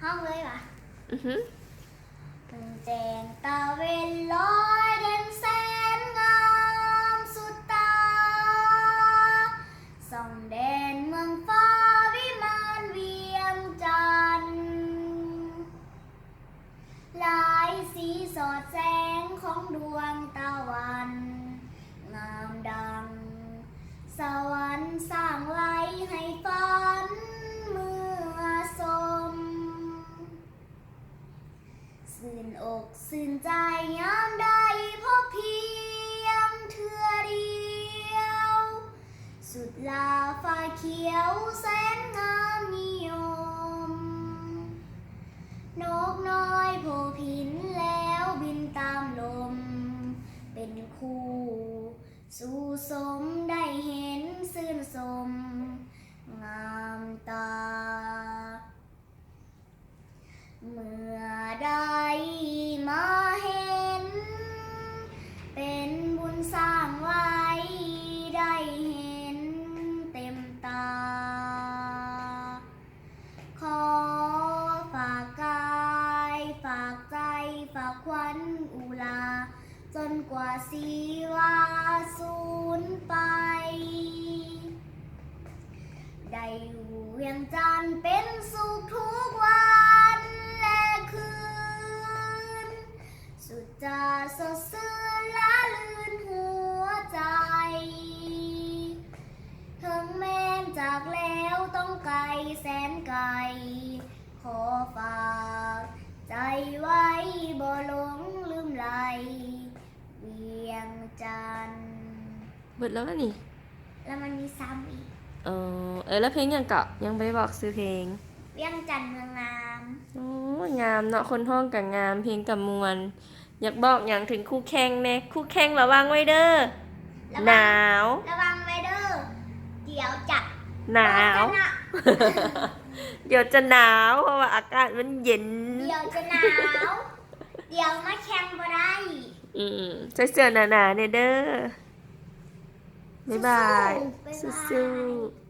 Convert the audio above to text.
ห้องเลยป่ะอือฮึแจงตาเวนลอยเด่นแสนงามสุดตาส่องแดนเมืองฟ้าวิมานเวียงจันทร์หลายสีสอดแสงของดวงตะวันงามดังสวรรค์สร้างไว้ให้ฝันเมื่อสมสื่นอกสื่นใจยามได้พบเพียงเทื่อเดียวสุดลาฟ้าเขียวแสนงามนิยมนกน้อยโผผินแล้วบินตามลมเป็นคู่สู่สมได้เห็นซื่นสมงามตาเมื่อใดมาเห็นเป็นบุญสร้างไว้ได้เห็นเต็มตาขอฝากกายฝากใจฝากขวัญอุลาจนกว่าชีวาสูญไปได้อยู่เวียงจันทร์เป็นสุขทุกวันและคืนสุดจะสดชื่นละลื่นหัวใจถึงแม้นจากแล้วต้องไกลแสนไกลขอฝากใจไว้บ่หลงลืมไหลเวียงจันทร์เบิดแล้วนี่แล้วมันมีซ้ำอีกแล้วเพลงยังเกาะยังไปบอกซื้อเพลงเวียงจันทร์เมืองงาม โอ้งามเนาะคนห้องกับงามเพลงกับมวลอยากบอกอย่างถึงคู่แข่งแน่คู่แข่งระวังไว้เด้อหนาวระวังไว้เด้อเดี๋ยวจะหนาวเดี๋ยวจะหนาวเพราะว่าอากาศมันเย็นเดี๋ยวจะหนาวเดี๋ยวมาแข่งบ่ได้ใส่เสื้อหนาๆเนี่ยเด้อบ๊ายบายสู้ๆ